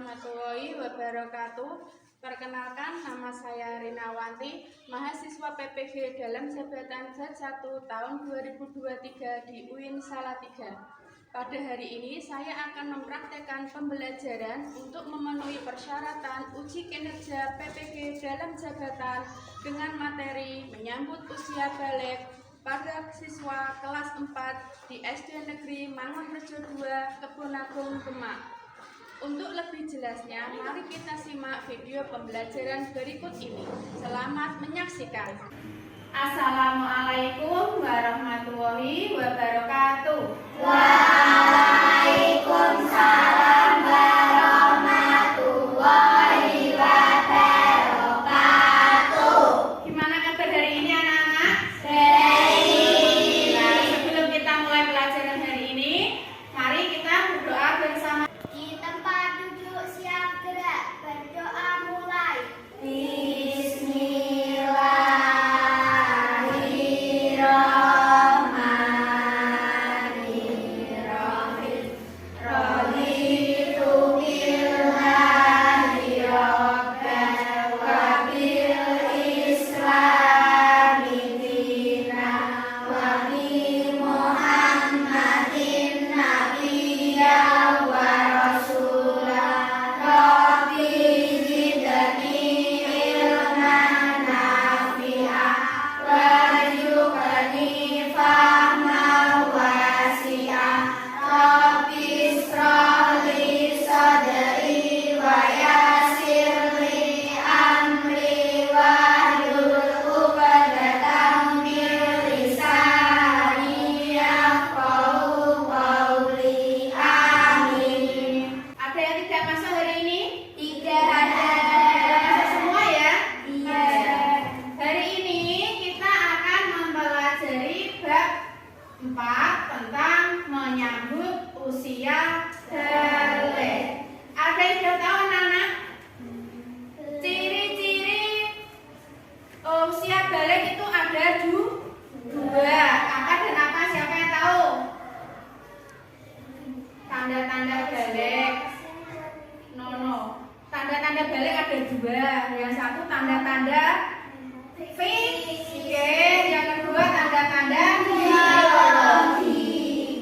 warahmatullahi wabarakatuh. Perkenalkan, nama saya Rinawanti, mahasiswa PPG dalam jabatan Z1 tahun 2023 di UIN Salatiga. Pada hari ini saya akan mempraktekkan pembelajaran untuk memenuhi persyaratan uji kinerja PPG dalam jabatan dengan materi menyambut usia balik pada siswa kelas 4 di SD Negeri Mangunrejo 2, Kebonagung, Demak. Untuk lebih jelasnya, mari kita simak video pembelajaran berikut ini. Selamat menyaksikan. Assalamualaikum warahmatullahi wabarakatuh. Waalaikumsalam warahmatullahi wabarakatuh. Gimana kabar hari ini anak-anak? Baik. Nah, sebelum kita mulai pelajaran hari ini, mari kita berdoa bersama. Di tempat duduk siap gerak, berdoa mulai. Bismillahirrahmanirrahim. Raditu billahi rabban wa bil islami dinan wa bi Muhammadin nabiyyan wa rasulah. Rabbi zidni ilman nafi'an warzuqni fahman wasi'an. Rabbi ishrah li sadri wa yassir li amri wahlul 'uqdatam min lisani yafqahu qawli. Amin. Ada yang tidak masuk hari ini? Tidak ada. Masuk semua ya? Iya. Hari ini kita akan mempelajari bab 4 tentang menyambut usia balik. Ada yang sudah tahu anak-anak? Ciri-ciri usia balik itu ada dua. Apa dan apa? Siapa yang tahu? Tanda-tanda balik. No. Tanda-tanda balik ada dua. Yang satu tanda-tanda fisik, yang kedua tanda-tanda biologi.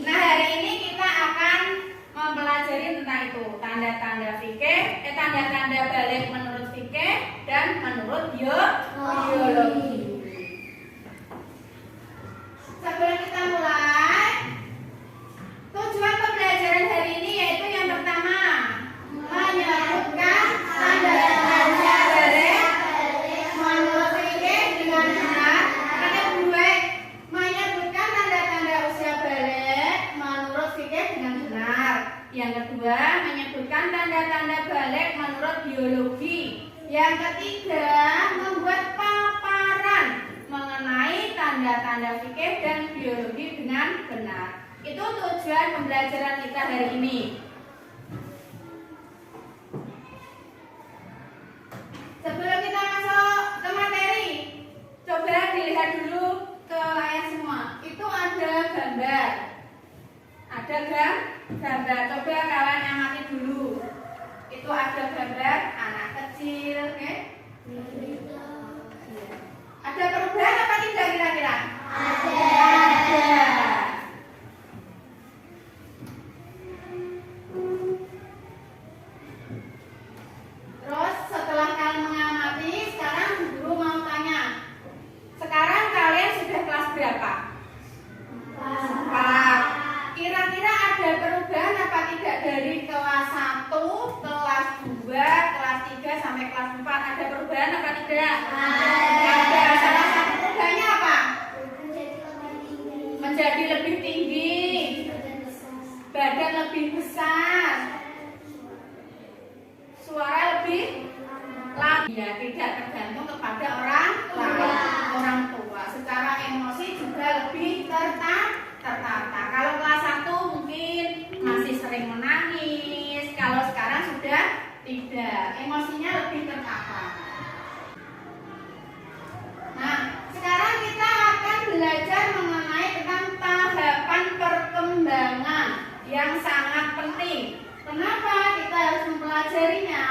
Nah, hari ini kita akan mempelajari tentang itu, tanda-tanda fikih, tanda-tanda balik menurut fikih dan menurut biologi. Sebelum kita mulai, tujuan pembelajaran hari ini yaitu yang pertama, menyebutkan tanda-tanda balik menurut fikih dengan benar. Yang kedua, menyebutkan tanda-tanda usia balik menurut fikih dengan benar. Yang kedua, menyebutkan tanda-tanda balik menurut biologi. Yang ketiga, membuat paparan mengenai tanda-tanda fikih dan biologi dengan benar. Itu tujuan pembelajaran kita hari ini. Sebelum kita masuk ke materi, coba dilihat dulu ke layar semua. Itu ada gambar. Ada gambar. Coba kawan amati dulu. Itu ada gambar anak kecil, oke? Ada perubahan apa tidak kira-kira? Ada. Terus setelah kalian mengamati, sekarang guru mau tanya. Sekarang kalian sudah kelas berapa? Kelas 4. Kira-kira ada perubahan apa tidak dari kelas 1, kelas 2, kelas 3 sampai kelas 4? Ada perubahan apa tidak? Ada. Salah satu perubahannya apa? Menjadi lebih tinggi, badan lebih besar, suara lebih lagi. Ya, tidak tergantung kepada orang tua. Secara emosi juga lebih tertata. Kalau kelas 1 mungkin masih sering menangis. Kalau sekarang sudah tidak, emosinya lebih tertata. Nah, sekarang kita akan belajar mengenai tentang tahapan perkembangan yang sangat penting. Kenapa kita harus mempelajari mempelajarinya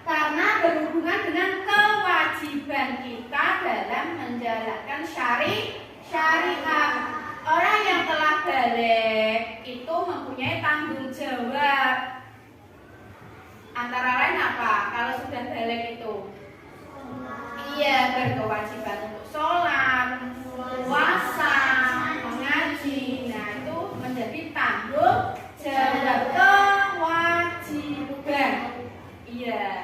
karena berhubungan dengan kewajiban kita dalam menjalankan syariat. Orang yang telah balik itu mempunyai tanggung jawab. Antara lain apa? Kalau sudah balik itu, iya, berkewajiban untuk sholat, puasa, mengaji. Nah, itu menjadi tanggung jawab, kewajiban. Iya.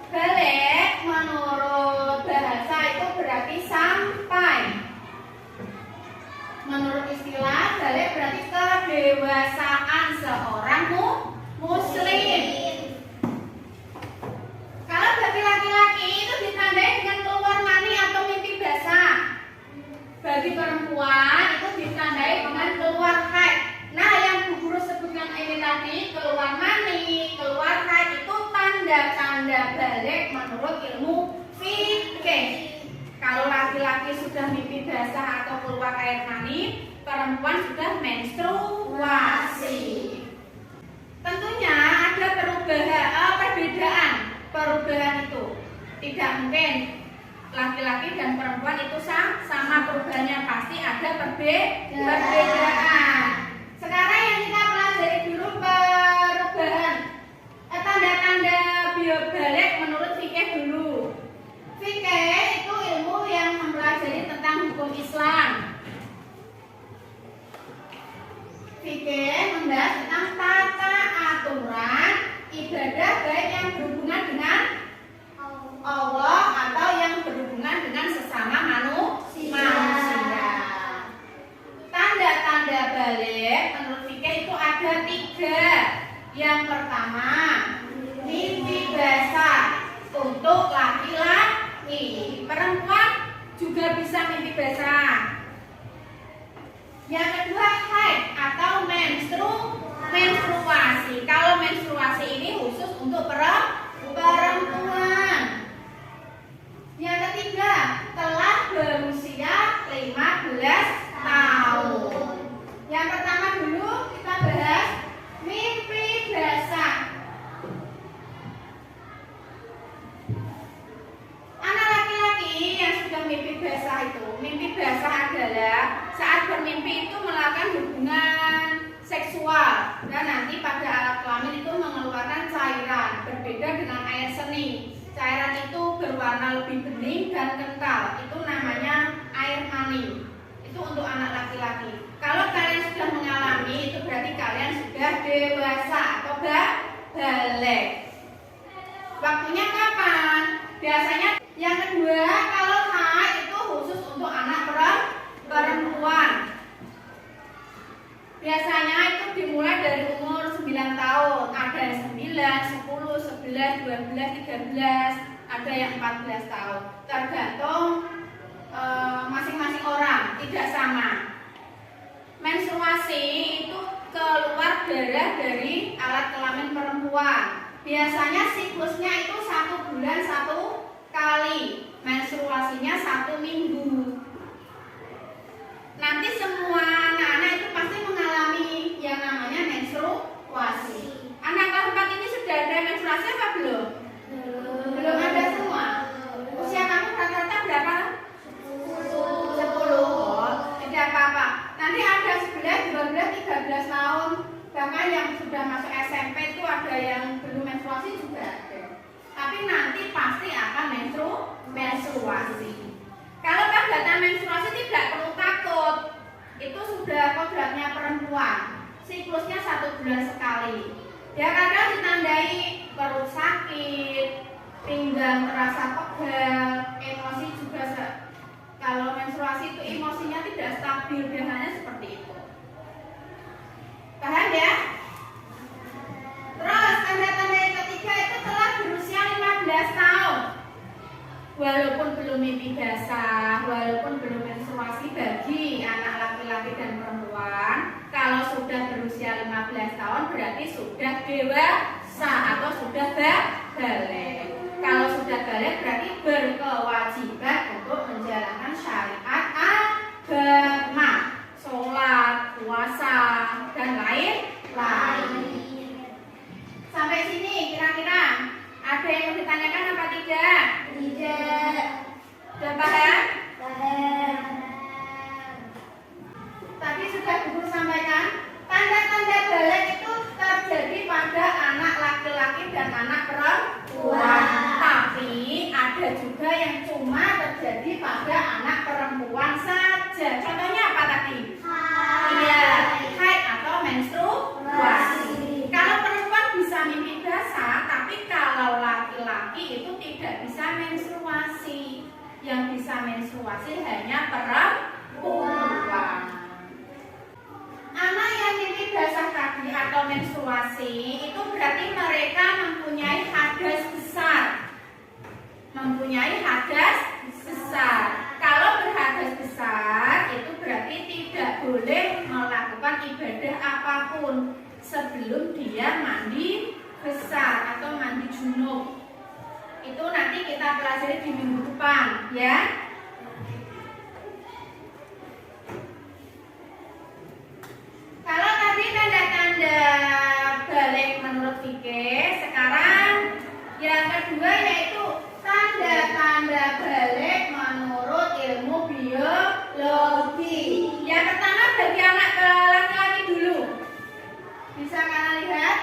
Balik menurut bahasa itu berarti sampai. Menurut istilah, balik berarti kedewasaan seorang muslim. Kalau bagi laki-laki itu ditandai dengan keluar mani atau mimpi basah. Bagi perempuan itu ditandai dengan keluar haid. Nah, yang Bu Guru sebutkan ini tadi, keluar mani, keluar haid itu tanda-tanda balik menurut ilmu fikih. Kalau laki-laki sudah mimpi basah atau keluar air mani, perempuan sudah menstruasi. Tentunya ada perbedaan. Perubahan itu tidak mungkin laki-laki dan perempuan itu sama perubahannya, pasti ada perbedaan. Sekarang yang kita pelajari dulu perubahan tanda-tanda biobalik menurut fikih dulu. Fikih itu ilmu yang mempelajari tentang hukum Islam. Fikih membahas tentang tata aturan ibadah baik yang berhubungan dengan Allah atau yang berhubungan dengan sesama manusia. Tanda-tanda balik menurut fikih itu ada 3. Yang pertama, mimpi basah untuk laki-laki. Perempuan juga bisa mimpi basah. Yang kedua, haid atau menstruasi. Kalau menstruasi ini khusus untuk perempuan. Yang ketiga, telah berusia 15 tahun. Yang pertama dulu kita bahas mimpi basah. Anak laki-laki yang sudah mimpi basah itu, mimpi basah adalah saat bermimpi itu melakukan hubungan seksual dan nanti pada alat kelamin itu mengeluarkan cairan, berbeda dengan air seni. Cairan itu berwarna lebih bening dan kental, itu namanya air mani. Itu untuk anak laki-laki. Kalau kalian sudah mengalami, itu berarti kalian sudah dewasa atau balik. Waktunya kapan? Biasanya yang kedua, kalau haid itu khusus untuk anak perempuan. Biasanya itu dimulai dari umur 9 tahun. Ada yang 9, 10, 11, 12, 13, ada yang 14 tahun. Tergantung masing-masing orang, tidak sama. Menstruasi itu keluar darah dari alat kelamin perempuan. Biasanya siklusnya itu 1 bulan 1 kali. Menstruasinya 1 minggu. Nanti semua anak-anak itu pasti mengalami yang namanya menstruasi. Anak keempat ini sudah ada menstruasi apa belum? Belum ada semua. Usia kamu rata-rata berapa? 10. Oh, tidak apa-apa. Nanti ada 11, 12, 13 tahun. Bahkan yang sudah masuk SMP itu ada yang belum menstruasi juga ada. Tapi nanti pasti akan menstruasi. Kalau kegiatan menstruasi tidak perlu takut. Itu sudah kodratnya perempuan. Siklusnya 1 bulan sekali. Ya kadang ditandai perut sakit, pinggang terasa pegal, emosi juga. Kalau menstruasi itu emosinya tidak stabil, biasanya seperti itu. Paham ya? Terus tanda-tanda yang ketiga itu telah berusia 15 tahun. Walaupun belum mimpi basah, walaupun belum menstruasi bagi anak laki-laki dan perempuan, kalau sudah berusia 15 tahun berarti sudah dewasa atau sudah balik. Kalau sudah balik berarti berkewajiban untuk menjalankan syariat agama, sholat, puasa, sudah Guru sampaikan, tanda-tanda balik itu terjadi pada anak laki-laki dan anak perempuan. Tapi ada juga yang cuma terjadi pada anak perempuan saja. Contohnya apa tadi? Iya, haid atau menstruasi. Kalau perempuan bisa mimpi basah, tapi kalau laki-laki itu tidak bisa menstruasi. Yang bisa menstruasi hanya perempuan. Anak yang mimpi basah tadi atau menstruasi itu berarti mereka mempunyai hadas besar. Mempunyai hadas besar. Kalau berhadas besar itu berarti tidak boleh melakukan ibadah apapun sebelum dia mandi besar atau mandi junub. Itu nanti kita pelajari di minggu depan, ya. Kalau tadi tanda-tanda balik menurut fikih, sekarang yang kedua yaitu tanda-tanda balik menurut ilmu biologi. Yang pertama bagi anak laki-laki dulu. Bisa kalian lihat?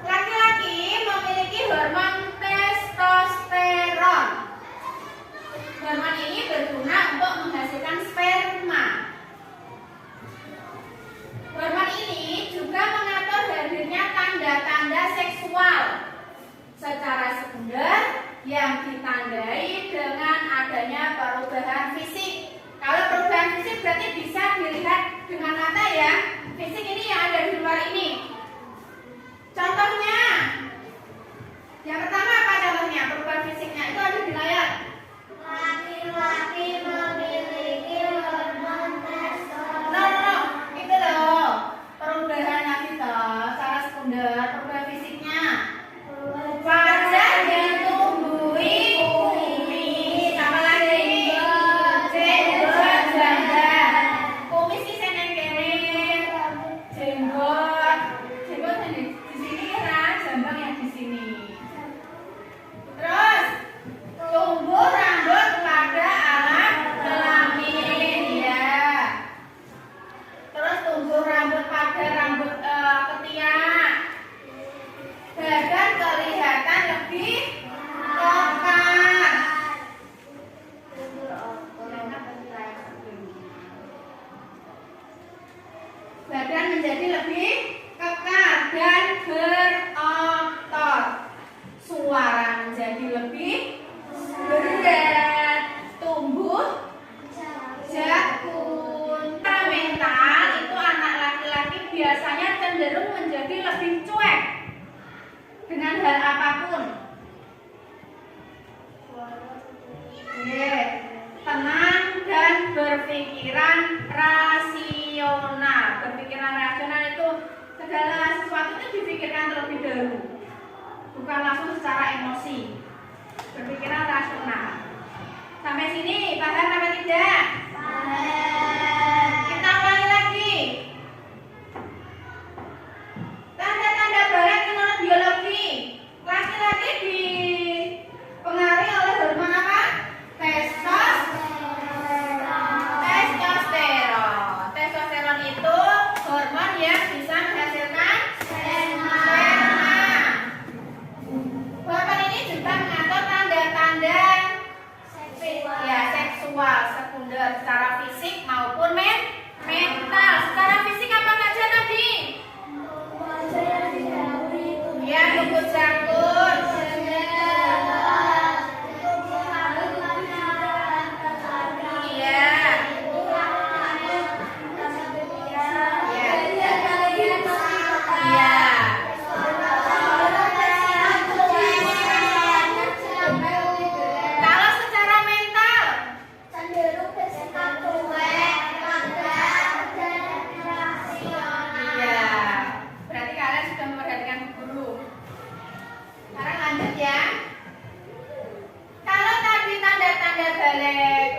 Laki-laki memiliki hormon testosteron. Hormon ini berguna untuk menghasilkan sperma. Hormon ini juga mengatur hadirnya tanda-tanda seksual secara sekunder yang ditandai dengan adanya perubahan fisik. Kalau perubahan fisik berarti bisa dilihat dengan mata ya. Fisik ini yang ada di luar ini. Contohnya, yang pertama apa contohnya? Perubahan fisiknya itu ada di layar. Laki-laki memiliki hormon testosteron. No, itu loh. Perubahan kita secara sekunder, perubahan fisiknya. Wajah ditumbuhi kumis, apa lagi? Jenggot, jambang. Kumis sih seneng kene. Jenggot yang di sini kan, jambang yang di sini. Terus tumbuh rambut pada anak kelamin, ya. Terus tumbuh rambut pada rambut ketiak. Badan kelihatan lebih kekar. Badan menjadi lebih kekar dan berotot. Suara menjadi lebih berat. Tumbuh jakun. Secara mental itu anak laki-laki biasanya cenderung menjadi lebih cuek dengan hal apapun. Tenang dan berpikiran rasional. Berpikiran rasional itu segala sesuatu itu dipikirkan terlebih dahulu, bukan langsung secara emosi. Berpikiran rasional. Sampai sini paham apa tidak? Kita ulangi lagi. Tanda-tanda balik menurut biologi. Laki-laki dipengaruhi oleh hormon apa? Testosteron. Testosteron itu hormon yang bisa menghasilkan sperma. Hormon ini juga mengatur tanda-tanda seksual sekunder secara fisik maupun mental. Secara fisik apa saja tadi? Ya, tumbuh jakun. Kalau secara mental, Cenderung bersikap cuek, lambat, dan rasional. iya. Berarti kalian sudah memperhatikan guru. Sekarang lanjut ya. Kalau tadi tanda-tanda balik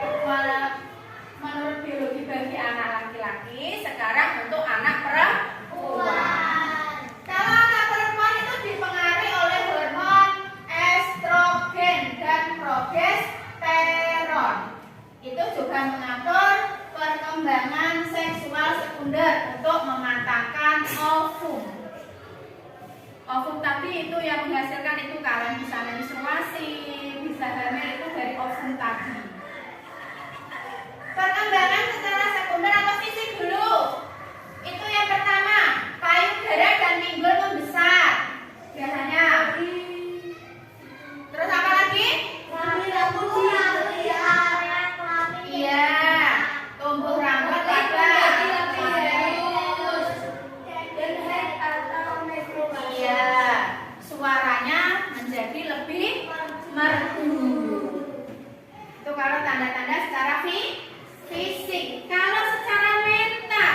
menurut biologi bagi anak laki-laki, sekarang untuk anak perempuan. Kalau anak perempuan itu dipengaruhi oleh hormon estrogen dan progesteron. Itu juga mengatur perkembangan sekunder untuk mematangkan ovum. Ovum tadi itu yang menghasilkan itu kalian bisa menstruasi, bisa hamil itu dari ovum tadi. Perkembangan secara sekunder atau fisik dulu. Itu yang pertama, payudara dan pinggul membesar. Biasanya. Terus apa lagi? Iya, tumbuh rambut pada iya, suaranya menjadi lebih merdu. Itu kalau tanda-tanda secara fisik. Kalau secara mental,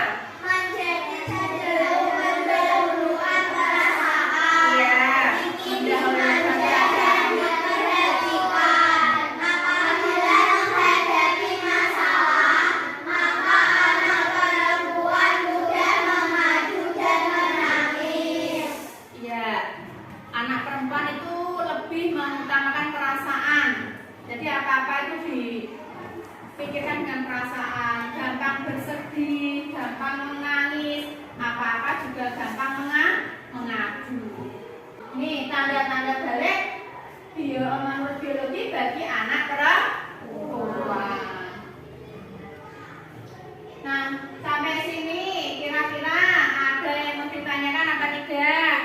anak perempuan itu lebih mengutamakan perasaan. Jadi apa-apa itu dipikirkan dengan perasaan, gampang bersedih, gampang menangis, apa-apa juga gampang mengadu. Ini tanda-tanda balik menurut biologi bagi anak perempuan. Nah, sampai sini kira-kira ada yang mau ditanyakan apa tidak?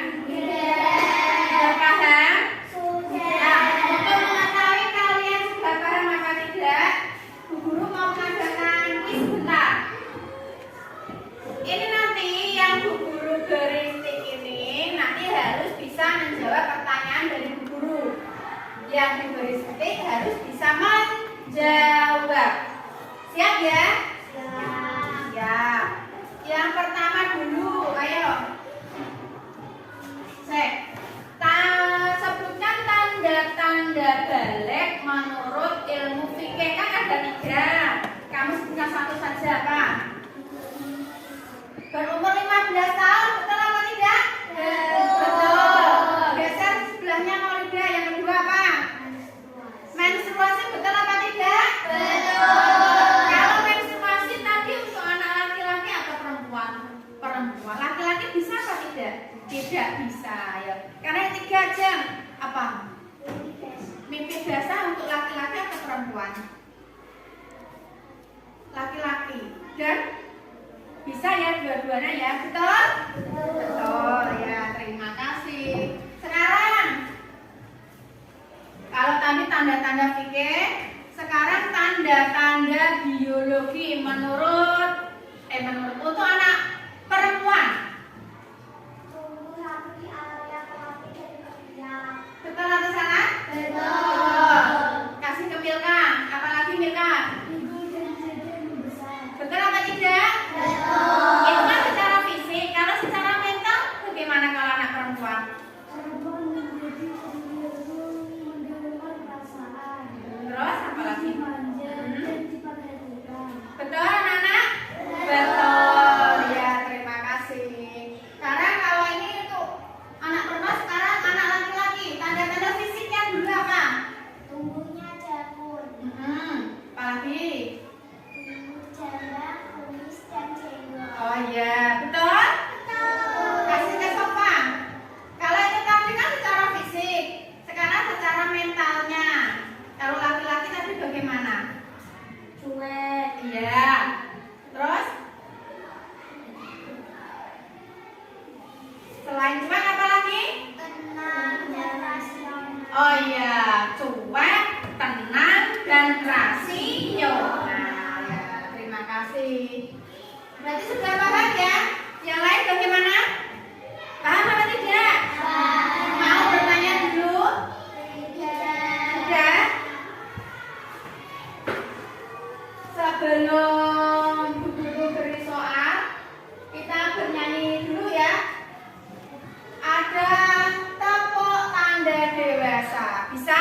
Sudah paham? Nah, untuk mengetahui kalian sudah paham apa tidak, Bu Guru mau mengadakan kuis sebentar. Ini nanti yang Bu Guru garis tik ini nanti harus bisa menjawab pertanyaan dari Bu Guru. Yang di garis tik harus bisa menjawab. Siap ya? Siap. Yang pertama dulu, ayo. Sebutkan tanda-tanda balik menurut ilmu fikih. Kan ada 3. Kamu sebutkan satu saja, Pak. Berumur 15 tahun, betul apa tidak? Betul. Geser sebelahnya Maulida. Yang kedua apa? Menstruasi, betul apa tidak? Betul. Kalau menstruasi tadi untuk anak laki-laki atau perempuan? Perempuan. Laki-laki bisa apa tidak? Tidak bisa ya. Karena 3 jam apa? Mimpi basah untuk laki-laki atau perempuan? Laki-laki. Dan bisa ya dua-duanya ya, betul? Betul ya, terima kasih. Sekarang kalau tadi tanda-tanda fikih, sekarang tanda-tanda biologi menurut untuk anak perempuan. Betul atau salah? Betul. Kasih ke Milka. Apalagi Milka? Betul apa tidak? Betul. Itu kan secara fisik. Kalau secara mental, bagaimana kalau anak perempuan? Terus apa lagi? Betul anak-anak? Betul. Ya, terima kasih. Sekarang kalau ini untuk anak perempuan, sekarang anak laki-laki. Tanda-tanda fisiknya dulu apa? Tumbuhnya jagung, Apalagi? jambak, kumis, dan jenggot. Oh iya, betul? Kasih ke Sofa. Kalau itu tadi kan secara fisik. Sekarang secara mentalnya. Kalau laki-laki tadi bagaimana? Cuek, Iya. Terus? Selain cuek apa lagi? tenang, dan rasional. Oh iya, cuek, tenang, dan rasional. Ya, terima kasih. Berarti sudah paham ya? Yang lain bagaimana? Paham apa tidak? Mau bertanya dulu? Sudah? Sebelum Bu Guru beri soal, kita bernyanyi dulu ya. Ada tepuk tanda dewasa. Bisa?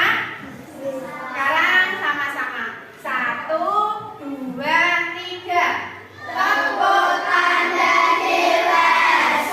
Sekarang sama-sama. 1, 2, 3. Tepuk tanda dewasa.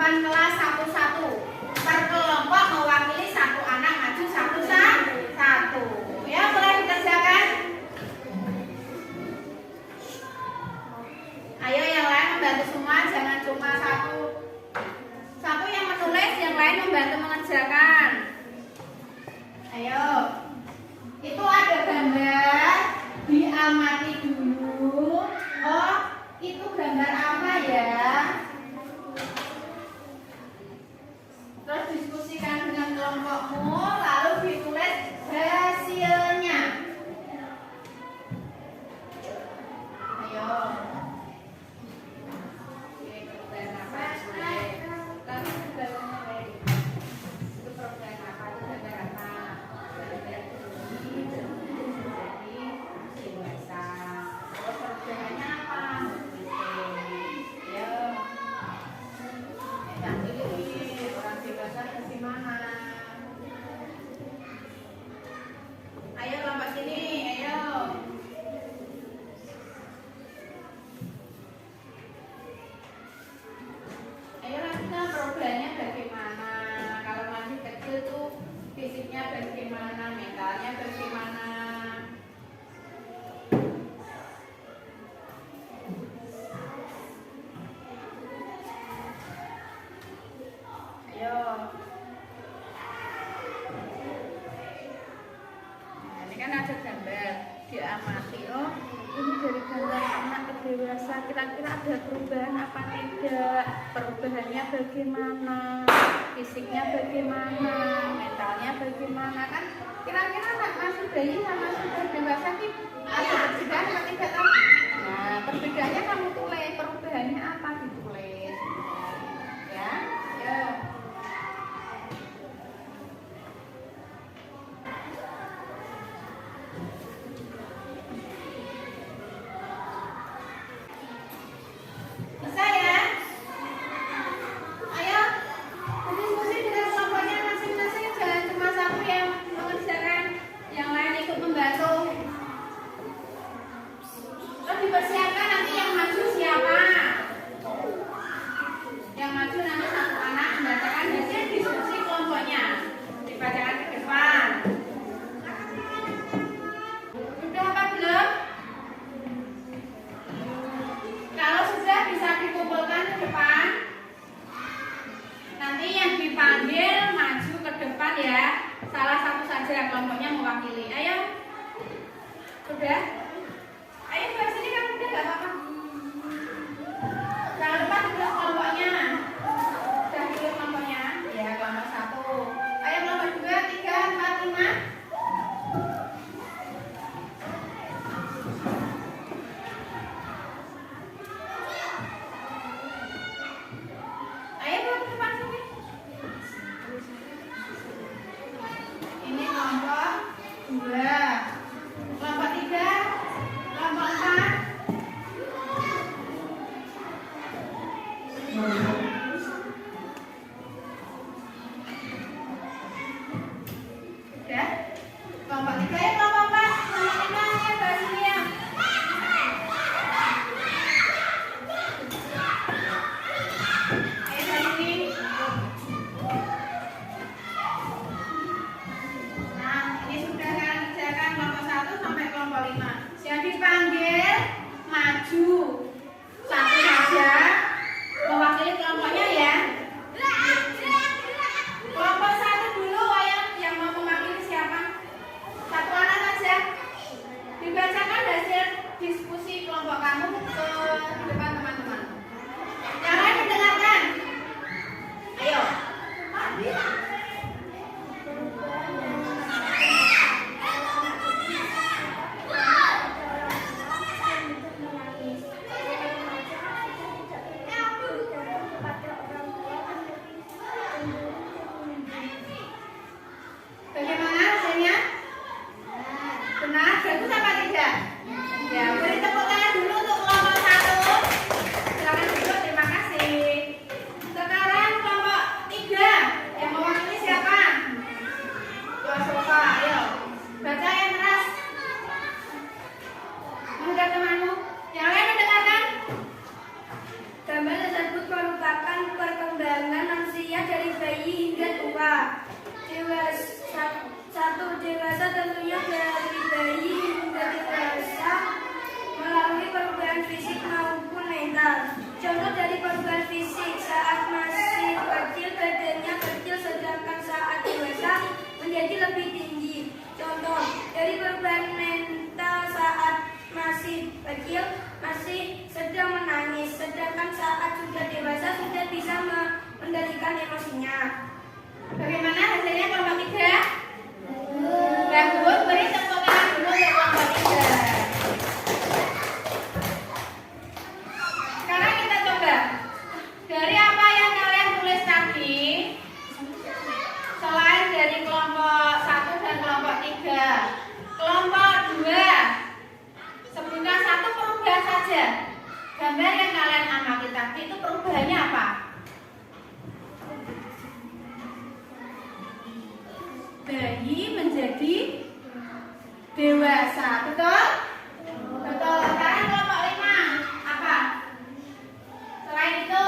depan kelas satu-satu. Per kelompok mewakili satu anak maju satu. Ya, mulai dikerjakan. Ayo yang lain membantu semua, jangan cuma satu yang menulis, yang lain membantu mengerjakan. Ayo. Itu ada gambar, diamati dulu. Oh, itu gambar apa ya? Terus diskusikan dengan kelompokmu, lalu ditulis hasilnya. Ayo. Oke, kemudian apa? Tapi gambarnya baik. Itu program apa? Itu gambar apa? Gambar ini jadi dewasa. Terus perbedaannya apa? Ya. Yang ini orang dewasa versi mana? Ayo lompat sini, ayo. Ayo kita programnya bagaimana? Kalau masih kecil tuh fisiknya bagaimana, mentalnya bagaimana? Ayo. Nah, ini kan ada gambar diamati. Oh, ini dari gambar anak ke dewasa. Kira-kira ada perubahan apa tidak? Perubahannya bagaimana? Fisiknya bagaimana? Mentalnya bagaimana? Kan kira-kira anak masih bayi sama sudah dewasa sih ada perbedaan apa tidak tahu? Nah, perbedaannya kamu tulis. Perubahannya apa ditulis? Ya, ya. Bisa ya? Ayo, berdiskusi dengan kelompoknya masing-masing. Jangan cuma satu yang mengerjakan, yang lain ikut membantu. Terus dipersiapkan nanti yang maju siapa? Yang maju nanti satu anak membacakan hasil diskusi kelompoknya. Dibacakan ke depan. Sudah apa belum? Kalau sudah bisa dikumpulkan ke depan. Nanti yang dipanggil maju ke depan ya. Salah satu saja kelompoknya mewakili. Ayo. Sudah? Ayo ke sini kan udah gak apa-apa. Jangan lupa ditulis kelompoknya. Sudah ditulis kelompoknya? Ya, kelompok 1. Ayo kelompok 2, 3, 4, 5. Ayo ke depan sini. Ini kelompok 2, kelompok 3, kelompok 4. Udah? Kelompok 3 ya, kelompok 4. Kelompok 5 ya, ke sini ya. Ayo ke sini. Nah, ini sudah kalian kerjakan kelompok Satu dewasa tentunya dari bayi hingga dewasa melalui perubahan fisik maupun mental. Contoh dari perubahan fisik, saat masih kecil badannya kecil sedangkan saat dewasa menjadi lebih tinggi. Contoh dari perubahan mental, saat masih kecil masih sedang menangis sedangkan saat sudah dewasa sudah bisa mengendalikan emosinya. Bagaimana hasilnya kelompok 3? Bagus, beri tepuk tangan dulu untuk kelompok 3. Sekarang kita coba dari apa yang kalian tulis tadi, selain dari kelompok 1 dan kelompok 3, kelompok 2 sebutkan satu perubahan saja. Gambar yang kalian amati tadi itu perubahannya apa? Bayi menjadi dewasa, betul? Betul. Sekarang kelompok 5 apa? Selain itu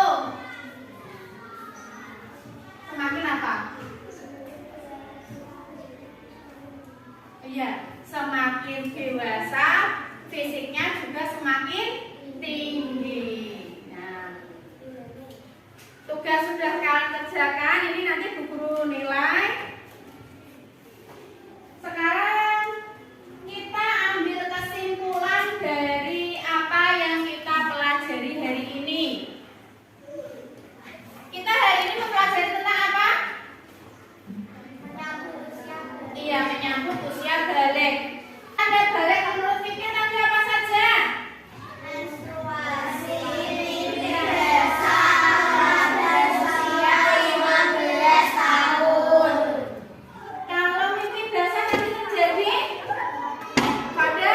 semakin apa? Iya, semakin dewasa fisiknya juga semakin tinggi. Nah, tugas sudah kalian kerjakan, ini nanti Bu Guru nilai. Sekarang kita ambil kesimpulan dari apa yang kita pelajari hari ini. Kita hari ini mempelajari tentang apa? Iya, menyambut usia balik. Ada balik menurut Fikir nanti apa saja? Menstruasi, dewasa, usia 15 tahun. Kalau mimpi basah nanti terjadi pada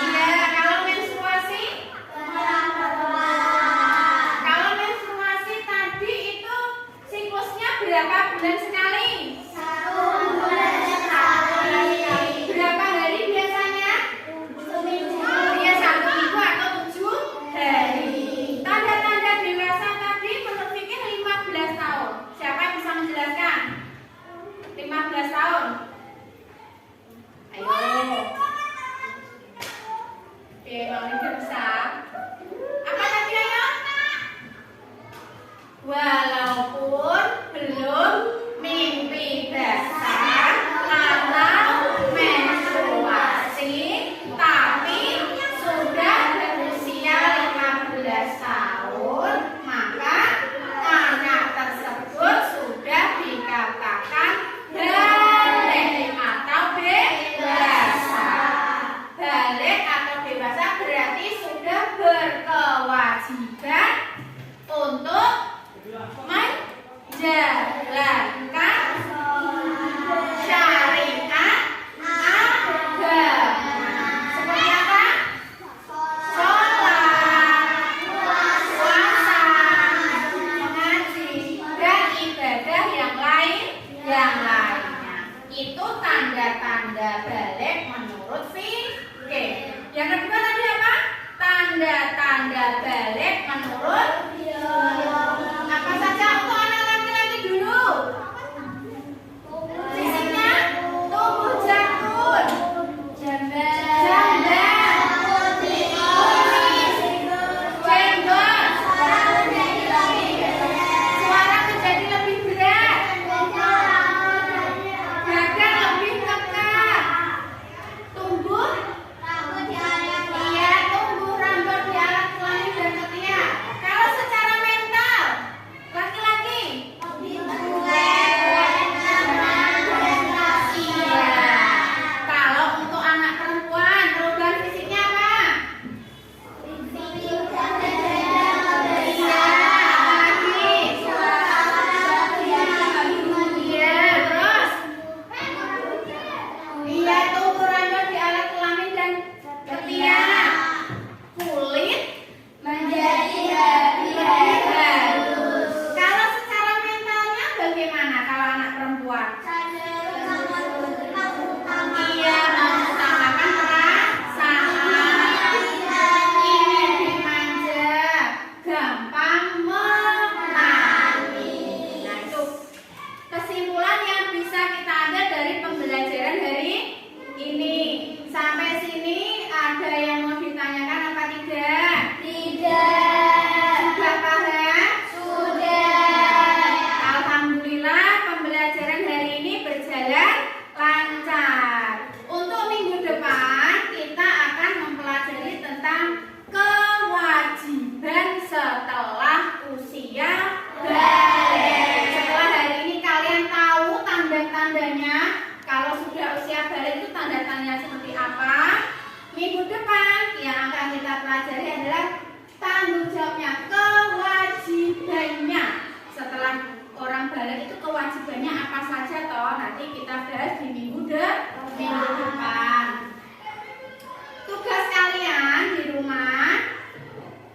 iya, kalau menstruasi tadi itu siklusnya berapa bulan sekali? Berapa hari biasanya? Iya, 1 minggu atau 7 hari. Tanda-tanda dewasa tadi menurut Fikir 15 tahun. Siapa yang bisa menjelaskan? 15 tahun. Ayo. Bang Fikir bisa. Apa tadi ayo? Walaupun belum pelajari adalah tanggung jawabnya, kewajibannya. Setelah orang balik itu kewajibannya apa saja toh? Nanti kita bahas di minggu depan. Tugas kalian di rumah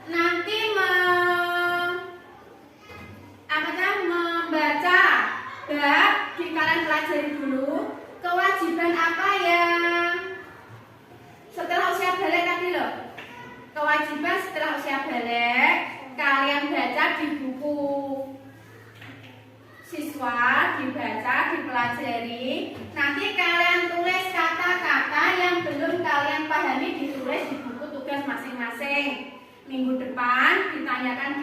nanti membaca bab di kalian pelajari dulu kewajiban apa yang setelah usia balik tadi loh. Kewajiban setelah usia balik kalian baca di buku siswa, dibaca, dipelajari. Nanti kalian tulis kata-kata yang belum kalian pahami, ditulis di buku tugas masing-masing. Minggu depan ditanyakan